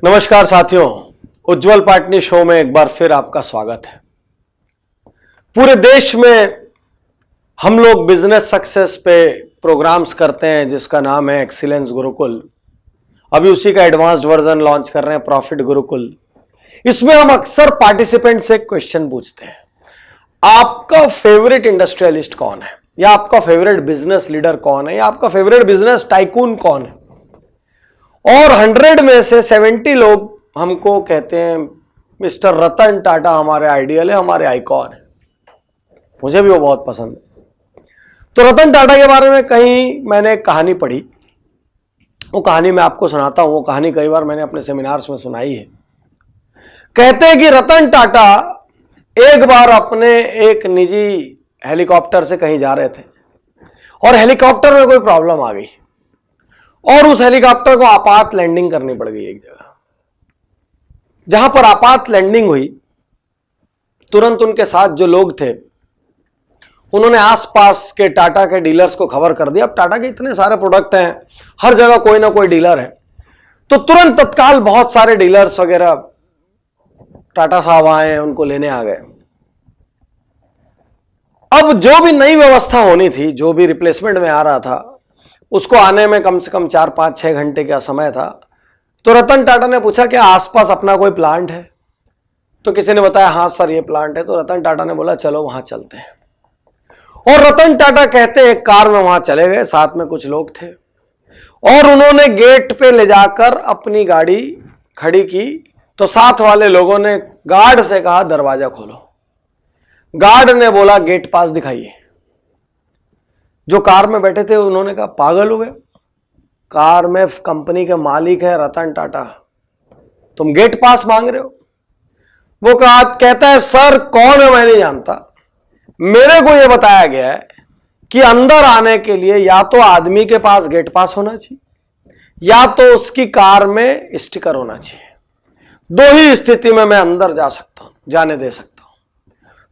नमस्कार साथियों, उज्जवल पाटनी शो में एक बार फिर आपका स्वागत है। पूरे देश में हम लोग बिजनेस सक्सेस पे प्रोग्राम्स करते हैं जिसका नाम है एक्सीलेंस गुरुकुल। अभी उसी का एडवांस्ड वर्जन लॉन्च कर रहे हैं, प्रॉफिट गुरुकुल। इसमें हम अक्सर पार्टिसिपेंट से क्वेश्चन पूछते हैं, आपका फेवरेट इंडस्ट्रियलिस्ट कौन है, या आपका फेवरेट बिजनेस लीडर कौन है, या आपका फेवरेट बिजनेस टाइकून कौन है। और 100 में से 70 लोग हमको कहते हैं मिस्टर रतन टाटा हमारे आइडियल है, हमारे आइकॉन है। मुझे भी वो बहुत पसंद है। तो रतन टाटा के बारे में कहीं मैंने एक कहानी पढ़ी, वो कहानी मैं आपको सुनाता हूं। वो कहानी कई बार मैंने अपने सेमिनार्स में सुनाई है। कहते हैं कि रतन टाटा एक बार अपने एक निजी हेलीकॉप्टर से कहीं जा रहे थे और हेलीकॉप्टर में कोई प्रॉब्लम आ गई और उस हेलीकॉप्टर को आपात लैंडिंग करनी पड़ गई। एक जगह जहां पर आपात लैंडिंग हुई, तुरंत उनके साथ जो लोग थे उन्होंने आसपास के टाटा के डीलर्स को खबर कर दिया। अब टाटा के इतने सारे प्रोडक्ट हैं, हर जगह कोई ना कोई डीलर है, तो तुरंत तत्काल बहुत सारे डीलर्स वगैरह टाटा साहब आए, उनको लेने आ गए। अब जो भी नई व्यवस्था होनी थी, जो भी रिप्लेसमेंट में आ रहा था, उसको आने में कम से कम 4-5-6 घंटे का समय था। तो रतन टाटा ने पूछा कि आसपास अपना कोई प्लांट है? तो किसी ने बताया हाँ सर ये प्लांट है। तो रतन टाटा ने बोला चलो वहां चलते हैं। और रतन टाटा कहते हैं कार में वहां चले गए, साथ में कुछ लोग थे, और उन्होंने गेट पे ले जाकर अपनी गाड़ी खड़ी की। तो साथ वाले लोगों ने गार्ड से कहा दरवाजा खोलो। गार्ड ने बोला गेट पास दिखाइए। जो कार में बैठे थे उन्होंने कहा पागल हुए, कार में कंपनी के मालिक है रतन टाटा, तुम गेट पास मांग रहे हो। वो कहता है सर कौन है मैं नहीं जानता, मेरे को यह बताया गया है कि अंदर आने के लिए या तो आदमी के पास गेट पास होना चाहिए या तो उसकी कार में स्टिकर होना चाहिए। दो ही स्थिति में मैं अंदर जा सकता हूं, जाने दे सकता हूं।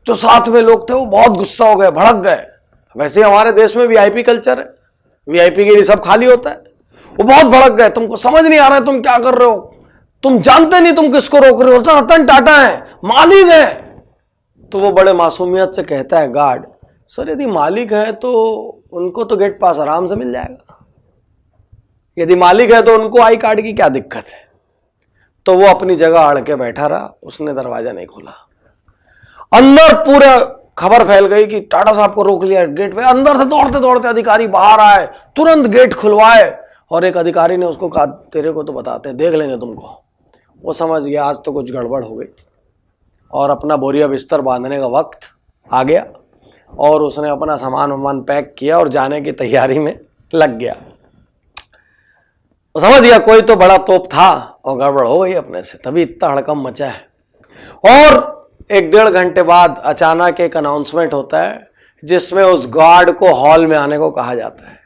जो साथ में लोग थे वो बहुत गुस्सा हो गए, भड़क गए। वैसे हमारे देश में वीआईपी कल्चर है, वीआईपी के लिए सब खाली होता है। वो बहुत भड़क गए, तुमको समझ नहीं आ रहा है तुम क्या कर रहे हो, तुम जानते नहीं तुम किसको रोक रहे हो, तो रतन टाटा है, मालिक है। तो वो बड़े मासूमियत से कहता है गार्ड सर यदि मालिक है तो उनको तो गेट पास आराम से मिल जाएगा, यदि मालिक है तो उनको आई कार्ड की क्या दिक्कत है। तो वो अपनी जगह अड़ के बैठा रहा, उसने दरवाजा नहीं खोला। अंदर पूरा खबर फैल गई कि टाटा साहब को रोक लिया गेट पे। अंदर से दौड़ते दौड़ते अधिकारी बाहर आए, तुरंत गेट खुलवाए, और एक अधिकारी ने उसको कहा तेरे को तो बताते हैं, देख लेंगे तुमको। वो समझ गया आज तो कुछ गड़बड़ हो गई और अपना बोरिया बिस्तर बांधने का वक्त आ गया और उसने अपना सामान वामान पैक किया और जाने की तैयारी में लग गया। वो समझ गया कोई तो बड़ा तोप था और गड़बड़ हो गई अपने से, तभी इतना हड़कंप मचा है। और 1-1.5 घंटे बाद अचानक एक अनाउंसमेंट होता है जिसमें उस गार्ड को हॉल में आने को कहा जाता है।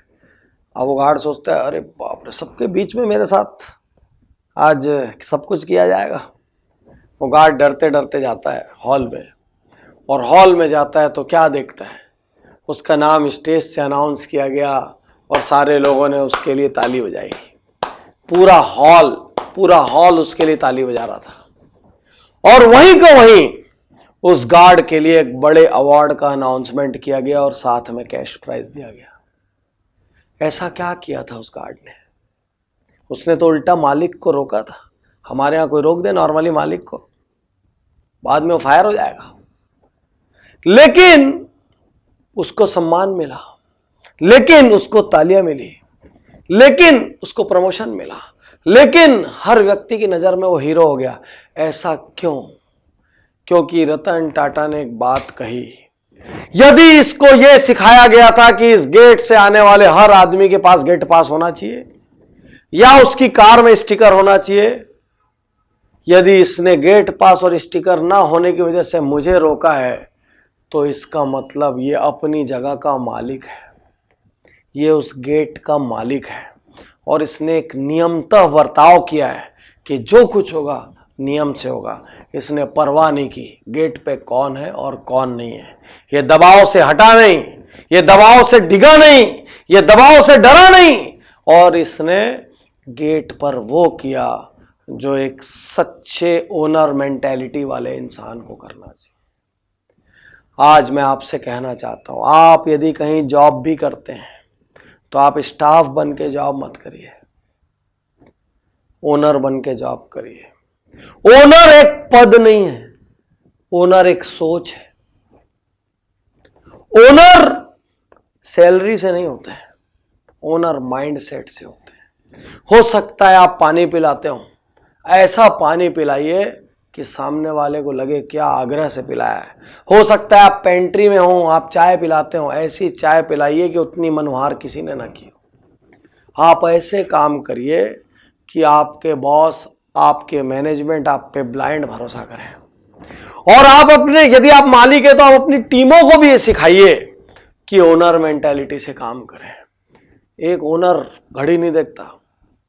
अब वो गार्ड सोचता है अरे बाप रे, सबके बीच में मेरे साथ आज सब कुछ किया जाएगा। वो गार्ड डरते डरते जाता है हॉल में, और हॉल में जाता है तो क्या देखता है, उसका नाम स्टेज से अनाउंस किया गया और सारे लोगों ने उसके लिए ताली बजाई। पूरा हॉल उसके लिए ताली बजा रहा था। और वहीं को वहीं उस गार्ड के लिए एक बड़े अवार्ड का अनाउंसमेंट किया गया और साथ में कैश प्राइज दिया गया। ऐसा क्या किया था उस गार्ड ने? उसने तो उल्टा मालिक को रोका था। हमारे यहां कोई रोक दे नॉर्मली मालिक को, बाद में वो फायर हो जाएगा। लेकिन उसको सम्मान मिला, लेकिन उसको तालियां मिली, लेकिन उसको प्रमोशन मिला, लेकिन हर व्यक्ति की नजर में वो हीरो हो गया। ऐसा क्यों? क्योंकि रतन टाटा ने एक बात कही, यदि इसको यह सिखाया गया था कि इस गेट से आने वाले हर आदमी के पास गेट पास होना चाहिए या उसकी कार में स्टिकर होना चाहिए, यदि इसने गेट पास और स्टिकर ना होने की वजह से मुझे रोका है तो इसका मतलब ये अपनी जगह का मालिक है, ये उस गेट का मालिक है और इसने एक नियमतः बर्ताव किया है कि जो कुछ होगा नियम से होगा। इसने परवाह नहीं की गेट पे कौन है और कौन नहीं है। ये दबाव से हटा नहीं, ये दबाव से डिगा नहीं, ये दबाव से डरा नहीं, और इसने गेट पर वो किया जो एक सच्चे ओनर मेंटेलिटी वाले इंसान को करना चाहिए। आज मैं आपसे कहना चाहता हूं, आप यदि कहीं जॉब भी करते हैं तो आप स्टाफ बन के जॉब मत करिए, ओनर बन के जॉब करिए। ओनर एक पद नहीं है, ओनर एक सोच है। ओनर सैलरी से नहीं होते हैं, ओनर माइंड सेट से होते हैं। हो सकता है आप पानी पिलाते हो, ऐसा पानी पिलाइए कि सामने वाले को लगे क्या आग्रह से पिलाया है। हो सकता है आप पेंट्री में हो, आप चाय पिलाते हो, ऐसी चाय पिलाइए कि उतनी मनोहार किसी ने ना की हो। आप ऐसे काम करिए कि आपके बॉस, आपके मैनेजमेंट आप पे ब्लाइंड भरोसा करें। और आप अपने, यदि आप मालिक है तो आप अपनी टीमों को भी ये सिखाइए कि ओनर मेंटालिटी से काम करें। एक ओनर घड़ी नहीं देखता,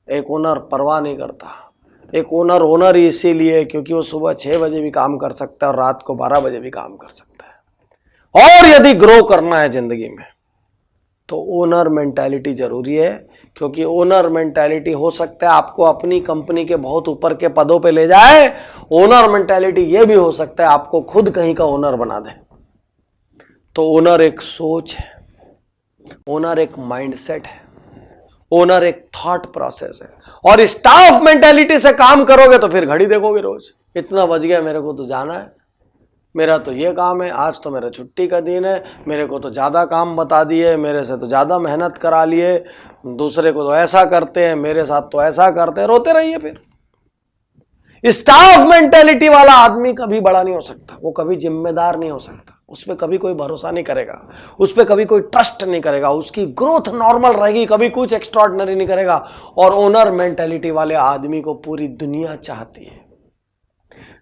एक ओनर परवाह नहीं करता, एक ओनर इसीलिए क्योंकि वो सुबह 6 बजे भी काम कर सकता है और रात को 12 बजे भी काम कर सकता है। और यदि ग्रो करना है जिंदगी में तो ओनर मेंटालिटी जरूरी है, क्योंकि ओनर मेंटालिटी हो सकता है आपको अपनी कंपनी के बहुत ऊपर के पदों पे ले जाए। ओनर मेंटालिटी ये भी हो सकता है आपको खुद कहीं का ओनर बना दे। तो ओनर एक सोच है, ओनर एक माइंडसेट है, ओनर एक थॉट प्रोसेस है। और स्टाफ मेंटालिटी से काम करोगे तो फिर घड़ी देखोगे रोज, इतना बज गया, मेरे को तो जाना है, मेरा तो ये काम है, आज तो मेरा छुट्टी का दिन है, मेरे को तो ज़्यादा काम बता दिए, मेरे से तो ज़्यादा मेहनत करा लिए, दूसरे को तो ऐसा करते हैं, मेरे साथ तो ऐसा करते हैं, रोते रहिए। फिर स्टाफ मेंटेलिटी वाला आदमी कभी बड़ा नहीं हो सकता, वो कभी जिम्मेदार नहीं हो सकता, उस पर कभी कोई भरोसा नहीं करेगा, उस पर कभी कोई ट्रस्ट नहीं करेगा, उसकी ग्रोथ नॉर्मल रहेगी, कभी कुछ एक्स्ट्राऑर्डिनरी नहीं करेगा। और ओनर मेंटेलिटी वाले आदमी को पूरी दुनिया चाहती है,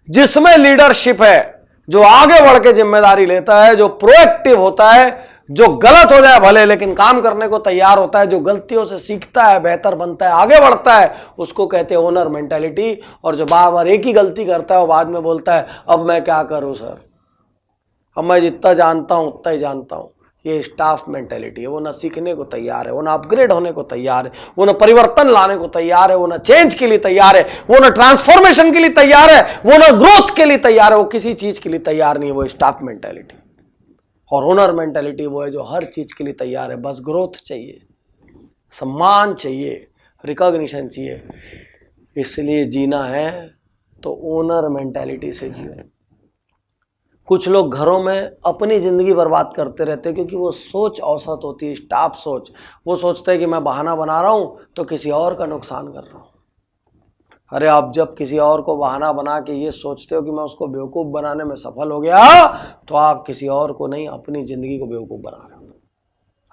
जिसमें लीडरशिप है, जो आगे बढ़ के जिम्मेदारी लेता है, जो प्रोएक्टिव होता है, जो गलत हो जाए भले लेकिन काम करने को तैयार होता है, जो गलतियों से सीखता है, बेहतर बनता है, आगे बढ़ता है, उसको कहते हैं ओनर मेंटालिटी। और जो बार बार एक ही गलती करता है वो बाद में बोलता है अब मैं क्या करूं सर, अब मैं जितना जानता हूं उतना ही जानता हूं। ये स्टाफ मेंटालिटी है, वो ना सीखने को तैयार है, वो ना अपग्रेड होने को तैयार है, वो ना परिवर्तन लाने को तैयार है, वो ना चेंज के लिए तैयार है, वो ना ट्रांसफॉर्मेशन के लिए तैयार है, वो ना ग्रोथ के लिए तैयार है, वो किसी चीज के लिए तैयार नहीं है। वो स्टाफ मेंटालिटी। और ओनर मेंटालिटी वो है जो हर चीज के लिए तैयार है, बस ग्रोथ चाहिए, सम्मान चाहिए, रिकॉग्निशन चाहिए। इसलिए जीना है तो ओनर मेंटालिटी से जियो। कुछ लोग घरों में अपनी जिंदगी बर्बाद करते रहते हैं क्योंकि वो सोच औसत होती है, स्टाफ सोच। वो सोचते हैं कि मैं बहाना बना रहा हूं तो किसी और का नुकसान कर रहा हूं। अरे आप जब किसी और को बहाना बना के ये सोचते हो कि मैं उसको बेवकूफ़ बनाने में सफल हो गया, तो आप किसी और को नहीं, अपनी ज़िंदगी को बेवकूफ़ बना रहे हो।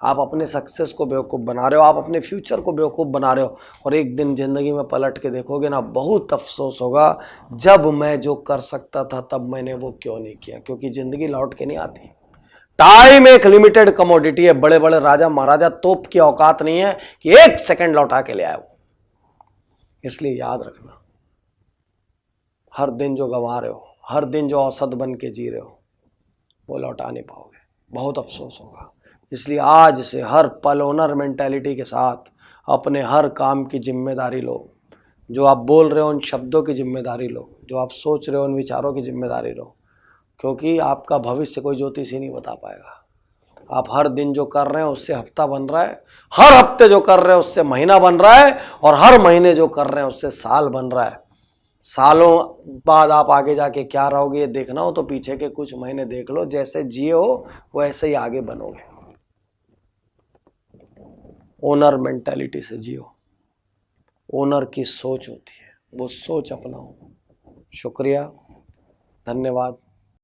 आप अपने सक्सेस को बेवकूफ़ बना रहे हो, आप अपने फ्यूचर को बेवकूफ़ बना रहे हो। और एक दिन ज़िंदगी में पलट के देखोगे ना, बहुत अफसोस होगा, जब मैं जो कर सकता था तब मैंने वो क्यों नहीं किया। क्योंकि ज़िंदगी लौट के नहीं आती। टाइम एक लिमिटेड कमोडिटी है। बड़े बड़े राजा महाराजा तोप की औकात नहीं है कि 1 सेकंड लौटा के ले आए। इसलिए याद रखना, हर दिन जो गंवा रहे हो, हर दिन जो औसत बन के जी रहे हो, वो लौटा नहीं पाओगे, बहुत अफसोस होगा। इसलिए आज से हर पल ओनर मेंटालिटी के साथ अपने हर काम की जिम्मेदारी लो। जो आप बोल रहे हो उन शब्दों की जिम्मेदारी लो, जो आप सोच रहे हो उन विचारों की जिम्मेदारी लो, क्योंकि आपका भविष्य कोई ज्योतिषी नहीं बता पाएगा। आप हर दिन जो कर रहे हैं उससे हफ्ता बन रहा है, हर हफ्ते जो कर रहे हैं उससे महीना बन रहा है, और हर महीने जो कर रहे हैं उससे साल बन रहा है। सालों बाद आप आगे जाके क्या रहोगे ये देखना हो तो पीछे के कुछ महीने देख लो, जैसे जिए हो वैसे ही आगे बनोगे। ओनर मेंटालिटी से जियो। ओनर की सोच होती है, वो सोच अपनाओ। शुक्रिया, धन्यवाद।